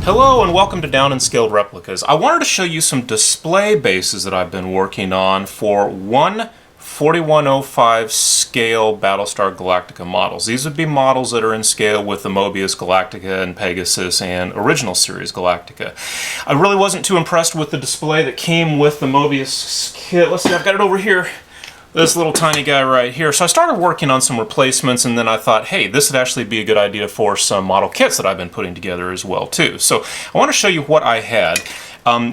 Hello and welcome to Downen Scaled Replicas. I wanted to show you some display bases that I've been working on for 4105 scale Battlestar Galactica models. These would be models that are in scale with the Mobius Galactica and Pegasus and original series Galactica. I really wasn't too impressed with the display that came with the Mobius kit. Let's see, I've got it over here. This little tiny guy right here. So I started working on some replacements, and then I thought, hey, this would actually be a good idea for some model kits that I've been putting together as well too. So I want to show you what I had.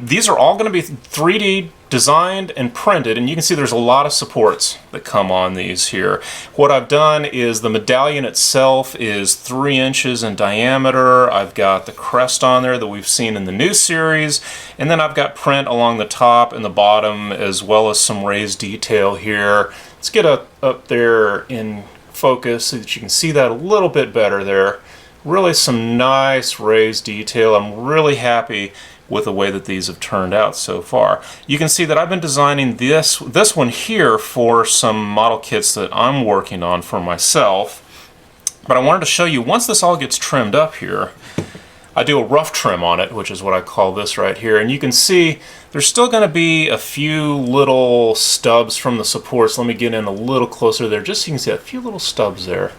These are all going to be 3D designed and printed, and you can see there's a lot of supports that come on these here. What I've done is the medallion itself is 3 inches in diameter. I've got the crest on there that we've seen in the new series, and then I've got print along the top and the bottom as well as some raised detail here. Let's get up there in focus so that you can see that a little bit better there. Really some nice raised detail. I'm really happy with the way that these have turned out so far. You can see that I've been designing this one here for some model kits that I'm working on for myself. But I wanted to show you, once this all gets trimmed up here, I do a rough trim on it, which is what I call this right here. And you can see there's still going to be a few little stubs from the supports. Let me get in a little closer there just so you can see a few little stubs there.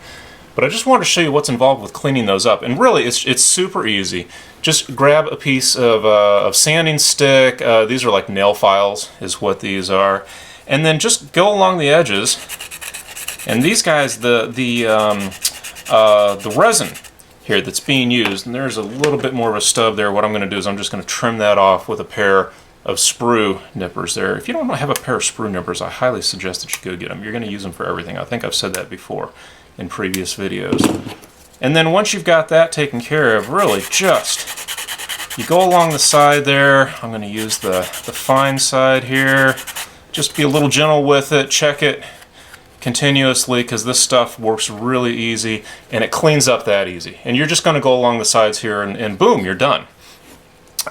But I just wanted to show you what's involved with cleaning those up. And really, it's super easy. Just grab a piece of sanding stick. These are like nail files, is what these are. And then just go along the edges. And these guys, the resin here that's being used, and there's a little bit more of a stub there. What I'm going to do is I'm just going to trim that off with a pair of sprue nippers there. If you don't have a pair of sprue nippers, I highly suggest that you go get them. You're going to use them for everything. I think I've said that before in previous videos. And then once you've got that taken care of, really just, you go along the side there. I'm going to use the fine side here. Just be a little gentle with it. Check it continuously because this stuff works really easy and it cleans up that easy. And you're just going to go along the sides here and boom, you're done.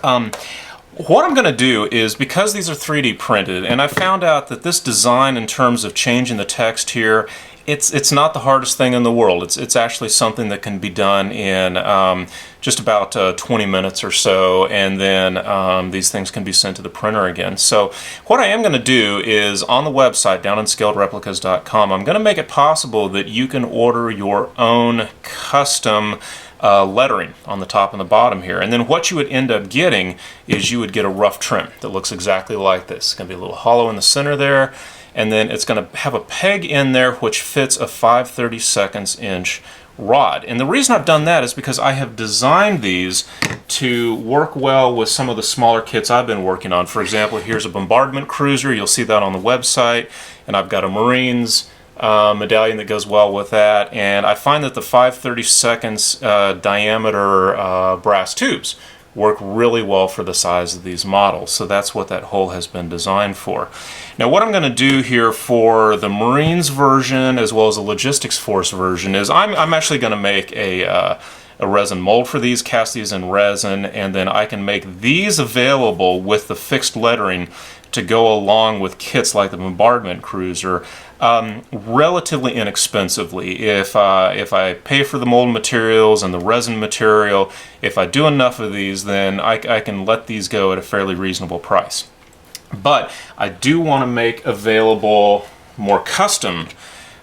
What I'm going to do is, because these are 3D printed, and I found out that this design in terms of changing the text here, it's not the hardest thing in the world. It's actually something that can be done in just about 20 minutes or so, and then these things can be sent to the printer again. So what I am going to do is, on the website, downescaledreplicas.com, I'm going to make it possible that you can order your own custom lettering on the top and the bottom here. And then what you would end up getting is you would get a rough trim that looks exactly like this. It's going to be a little hollow in the center there, and then it's going to have a peg in there which fits a 5/32 inch rod. And the reason I've done that is because I have designed these to work well with some of the smaller kits I've been working on. For example, here's a bombardment cruiser. You'll see that on the website. And I've got a Marines medallion that goes well with that, and I find that the 5/32 diameter brass tubes work really well for the size of these models. So that's what that hole has been designed for. Now what I'm going to do here for the Marines version as well as the Logistics Force version is I'm actually going to make a resin mold for these, cast these in resin, and then I can make these available with the fixed lettering to go along with kits like the bombardment cruiser relatively inexpensively. If I pay for the mold materials and the resin material, if I do enough of these, then I can let these go at a fairly reasonable price. But I do want to make available more custom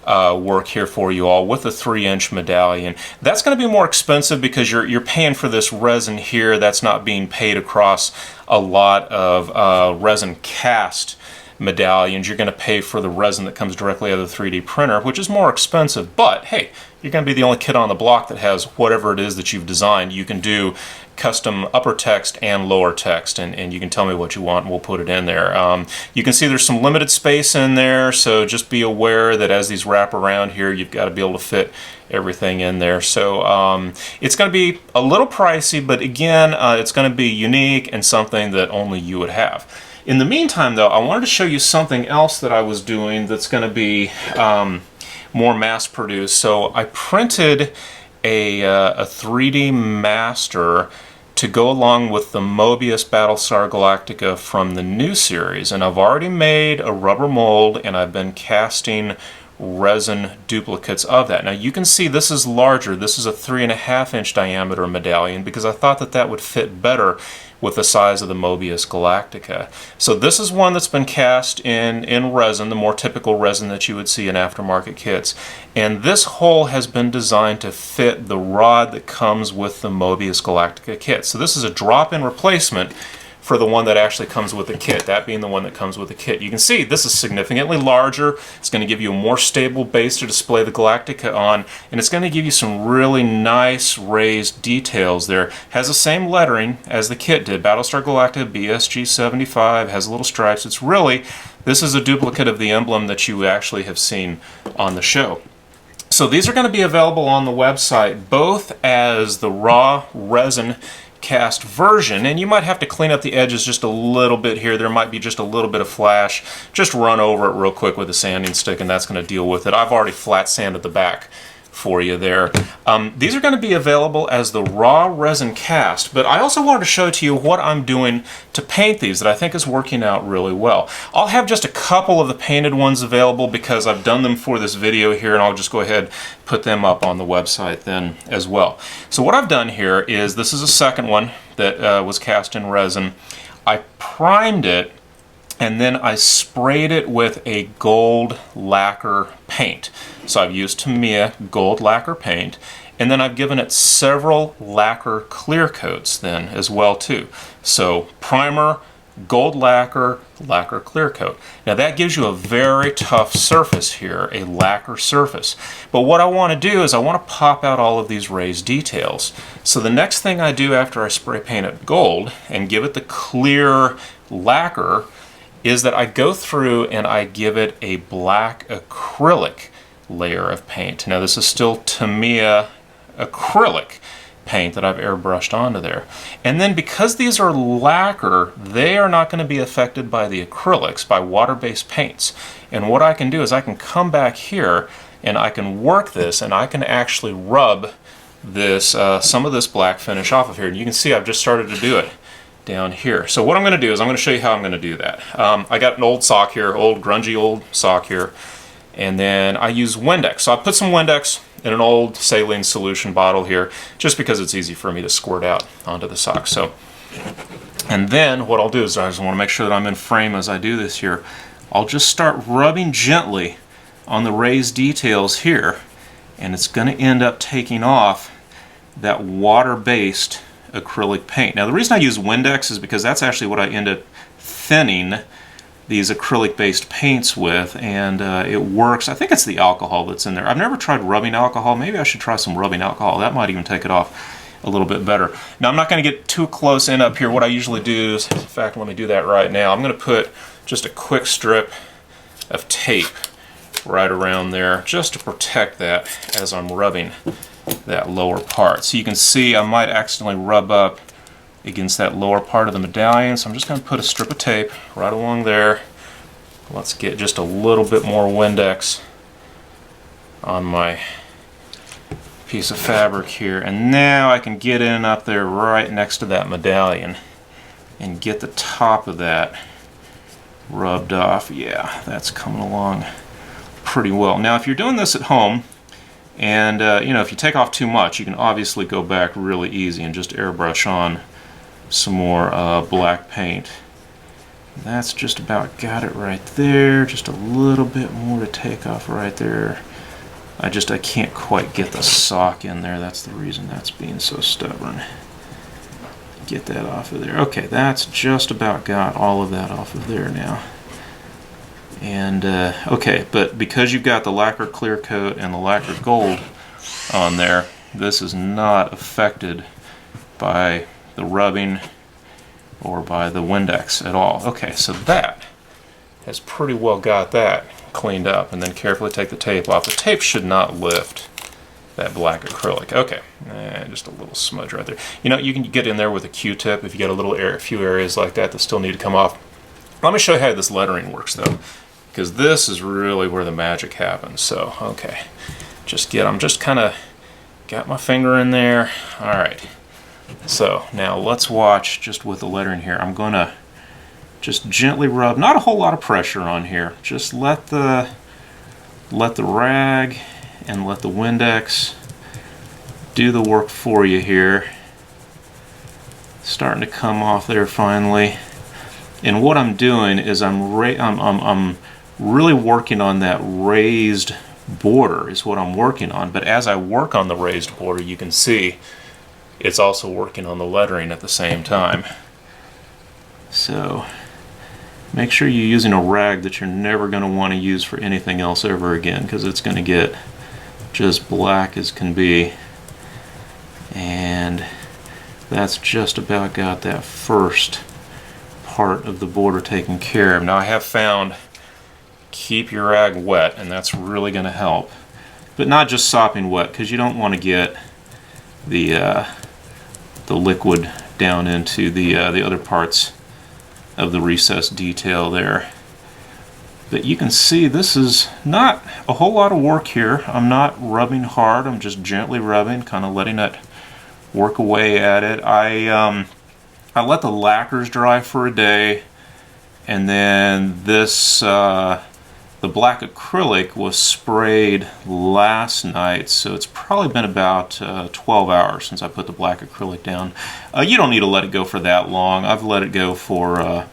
work here for you all with a 3-inch medallion. That's going to be more expensive because you're paying for this resin here. That's not being paid across a lot of resin cast medallions. You're going to pay for the resin that comes directly out of the 3D printer, which is more expensive. But hey, you're going to be the only kit on the block that has whatever it is that you've designed. You can do custom upper text and lower text, and you can tell me what you want and we'll put it in there. You can see there's some limited space in there, so just be aware that as these wrap around here, you've got to be able to fit everything in there. So it's going to be a little pricey, but again, it's going to be unique and something that only you would have. In the meantime, though, I wanted to show you something else that I was doing that's going to be more mass-produced. So I printed a 3D master to go along with the Mobius Battlestar Galactica from the new series. And I've already made a rubber mold, and I've been casting resin duplicates of that. Now you can see this is larger. This is a 3.5-inch diameter medallion because I thought that that would fit better with the size of the Mobius Galactica. So this is one that's been cast in resin, the more typical resin that you would see in aftermarket kits. And this hole has been designed to fit the rod that comes with the Mobius Galactica kit. So this is a drop-in replacement for the one that actually comes with the kit, that being the one that comes with the kit. You can see this is significantly larger. It's going to give you a more stable base to display the Galactica on, and it's going to give you some really nice raised details there. Has the same lettering as the kit did. Battlestar Galactica BSG 75, has little stripes. It's really, this is a duplicate of the emblem that you actually have seen on the show. So these are going to be available on the website both as the raw resin cast version, and you might have to clean up the edges just a little bit here. There might be just a little bit of flash. Just run over it real quick with a sanding stick and that's going to deal with it. I've already flat sanded the back for you there. These are going to be available as the raw resin cast, but I also wanted to show to you what I'm doing to paint these that I think is working out really well. I'll have just a couple of the painted ones available because I've done them for this video here, and I'll just go ahead and put them up on the website then as well. So what I've done here is, this is a second one that was cast in resin. I primed it and then I sprayed it with a gold lacquer paint. So I've used Tamiya gold lacquer paint, and then I've given it several lacquer clear coats then as well too. So primer, gold lacquer, lacquer clear coat. Now that gives you a very tough surface here, a lacquer surface. But what I want to do is I want to pop out all of these raised details. So the next thing I do after I spray paint it gold and give it the clear lacquer is that I go through and I give it a black acrylic layer of paint. Now this is still Tamiya acrylic paint that I've airbrushed onto there. And then because these are lacquer, they are not going to be affected by the acrylics, by water-based paints. And what I can do is I can come back here and I can work this, and I can actually rub this some of this black finish off of here. And you can see I've just started to do it down here. So what I'm going to do is I'm going to show you how I'm going to do that. I got an old sock here, old grungy old sock here, and then I use Windex. So I put some Windex in an old saline solution bottle here just because it's easy for me to squirt out onto the sock. So, and then what I'll do is I just want to make sure that I'm in frame as I do this here. I'll just start rubbing gently on the raised details here, and it's going to end up taking off that water-based acrylic paint. Now the reason I use Windex is because that's actually what I end up thinning these acrylic based paints with, and it works. I think it's the alcohol that's in there. I've never tried rubbing alcohol. Maybe I should try some rubbing alcohol. That might even take it off a little bit better. Now I'm not going to get too close in up here. What I usually do is, in fact, let me do that right now. I'm going to put just a quick strip of tape right around there just to protect that as I'm rubbing that lower part. So you can see I might accidentally rub up against that lower part of the medallion, so I'm just going to put a strip of tape right along there. Let's get just a little bit more Windex on my piece of fabric here, and now I can get in up there right next to that medallion and get the top of that rubbed off. Yeah, that's coming along pretty well. Now if you're doing this at home, and you know, if you take off too much, you can obviously go back really easy and just airbrush on some more black paint. That's just about got it right there. Just a little bit more to take off right there. I can't quite get the sock in there. That's the reason that's being so stubborn. Get that off of there. Okay, that's just about got all of that off of there now. And okay, but because you've got the lacquer clear coat and the lacquer gold on there, this is not affected by the rubbing or by the Windex at all. Okay, so that has pretty well got that cleaned up, and then carefully take the tape off. The tape should not lift that black acrylic. Okay, just a little smudge right there. You know, you can get in there with a Q-tip if you get a few areas like that that still need to come off. Let me show you how this lettering works though, because this is really where the magic happens. So, okay, I'm just kind of got my finger in there. All right. So now let's watch just with the lettering here. I'm going to just gently rub, not a whole lot of pressure on here. Just let the let the rag and let the Windex do the work for you here. Starting to come off there finally. And what I'm doing is I'm really working on that raised border is what I'm working on. But as I work on the raised border, you can see it's also working on the lettering at the same time. So make sure you're using a rag that you're never going to want to use for anything else ever again, because it's going to get just black as can be. And that's just about got that first part of the border taken care of. Now I have found keep your rag wet, and that's really going to help, but not just sopping wet, because you don't want to get the liquid down into the other parts of the recessed detail there. But you can see this is not a whole lot of work here. I'm not rubbing hard, I'm just gently rubbing, kind of letting it work away at it. I let the lacquers dry for a day, and then this the black acrylic was sprayed last night, so it's probably been about 12 hours since I put the black acrylic down. You don't need to let it go for that long. I've let it go for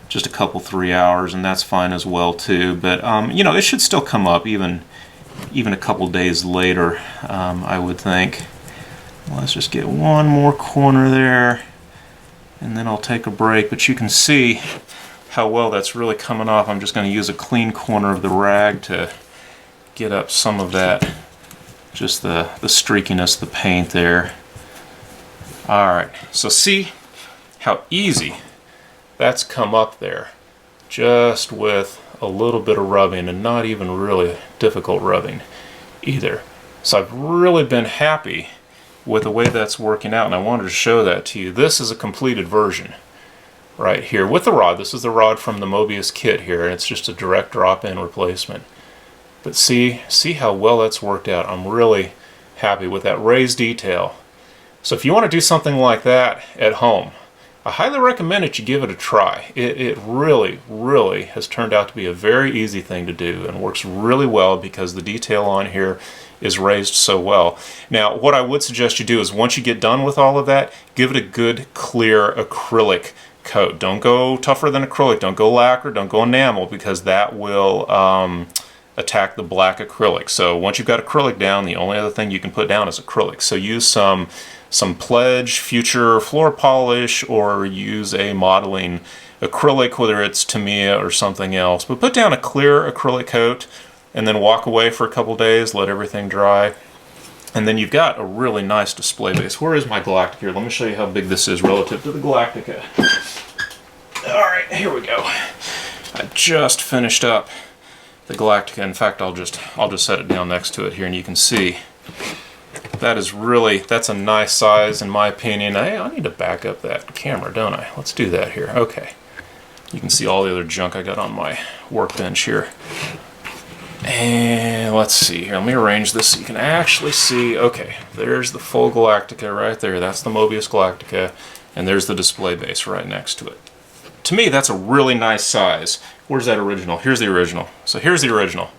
just a couple, 3 hours, and that's fine as well too. But you know, it should still come up even a couple days later, I would think. Let's just get one more corner there, and then I'll take a break. But you can see how well that's really coming off. I'm just going to use a clean corner of the rag to get up some of that, just the streakiness of the paint there. Alright, so see how easy that's come up there, just with a little bit of rubbing, and not even really difficult rubbing either. So I've really been happy with the way that's working out, and I wanted to show that to you. This is a completed version right here with the rod. This is the rod from the Mobius kit here, and it's just a direct drop-in replacement. But see how well that's worked out. I'm really happy with that raised detail. So if you want to do something like that at home, I highly recommend that you give it a try. It really, really has turned out to be a very easy thing to do, and works really well because the detail on here is raised so well. Now, what I would suggest you do is once you get done with all of that, give it a good, clear acrylic coat. Don't go tougher than acrylic. Don't go lacquer. Don't go enamel, because that will attack the black acrylic. So once you've got acrylic down, the only other thing you can put down is acrylic. So use some Pledge Future floor polish, or use a modeling acrylic, whether it's Tamiya or something else. But put down a clear acrylic coat, and then walk away for a couple days, let everything dry, and then you've got a really nice display base. Where is my Galactica here? Let me show you how big this is relative to the Galactica. Alright, here we go. I just finished up the Galactica. In fact, I'll just set it down next to it here, and you can see that's a nice size in my opinion. I need to back up that camera, don't I? Let's do that here. Okay. You can see all the other junk I got on my workbench here. And let's see here. Let me arrange this so you can actually see. Okay, there's the full Galactica right there. That's the Mobius Galactica. And there's the display base right next to it. To me, that's a really nice size. Where's that original? Here's the original. So here's the original.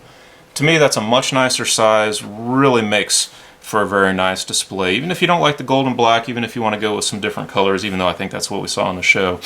To me, that's a much nicer size. Really makes for a very nice display. Even if you don't like the gold and black, even if you want to go with some different colors, even though I think that's what we saw on the show,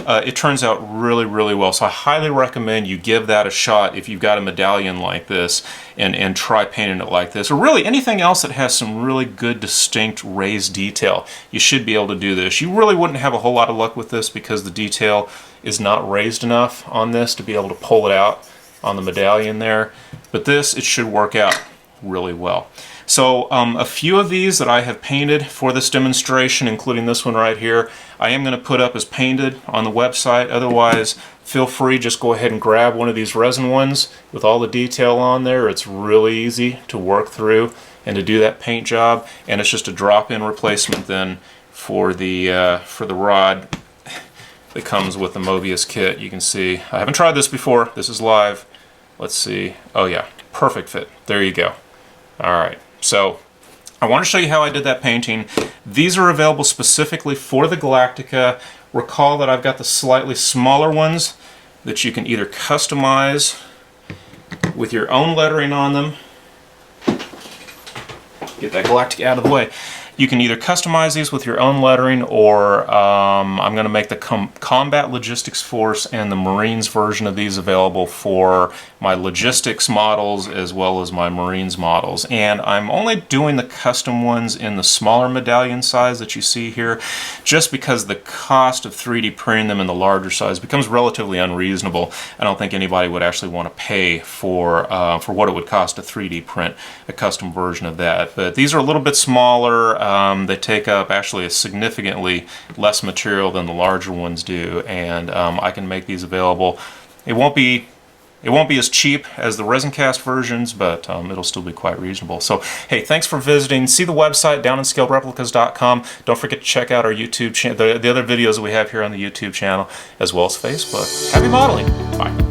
it turns out really, really well. So I highly recommend you give that a shot if you've got a medallion like this, and try painting it like this. Or really anything else that has some really good, distinct raised detail. You should be able to do this. You really wouldn't have a whole lot of luck with this because the detail is not raised enough on this to be able to pull it out on the medallion there. But this, it should work out really well. So a few of these that I have painted for this demonstration, including this one right here, I am going to put up as painted on the website. Otherwise, feel free, just go ahead and grab one of these resin ones with all the detail on there. It's really easy to work through and to do that paint job, and it's just a drop-in replacement then for the rod that comes with the Mobius kit. You can see, I haven't tried this before. This is live. Let's see. Oh yeah, perfect fit. There you go. Alright, so I want to show you how I did that painting. These are available specifically for the Galactica. Recall that I've got the slightly smaller ones that you can either customize with your own lettering on them. Get that Galactica out of the way. You can either customize these with your own lettering, or I'm going to make the Combat Logistics Force and the Marines version of these available for my logistics models as well as my Marines models. And I'm only doing the custom ones in the smaller medallion size that you see here, just because the cost of 3D printing them in the larger size becomes relatively unreasonable. I don't think anybody would actually want to pay for what it would cost to 3D print a custom version of that. But these are a little bit smaller. They take up actually a significantly less material than the larger ones do, and I can make these available. It won't be as cheap as the resin cast versions, but it'll still be quite reasonable. So, hey, thanks for visiting. See the website, downnenscaledreplicas.com. Don't forget to check out our YouTube channel, the other videos that we have here on the YouTube channel, as well as Facebook. Happy modeling. Bye.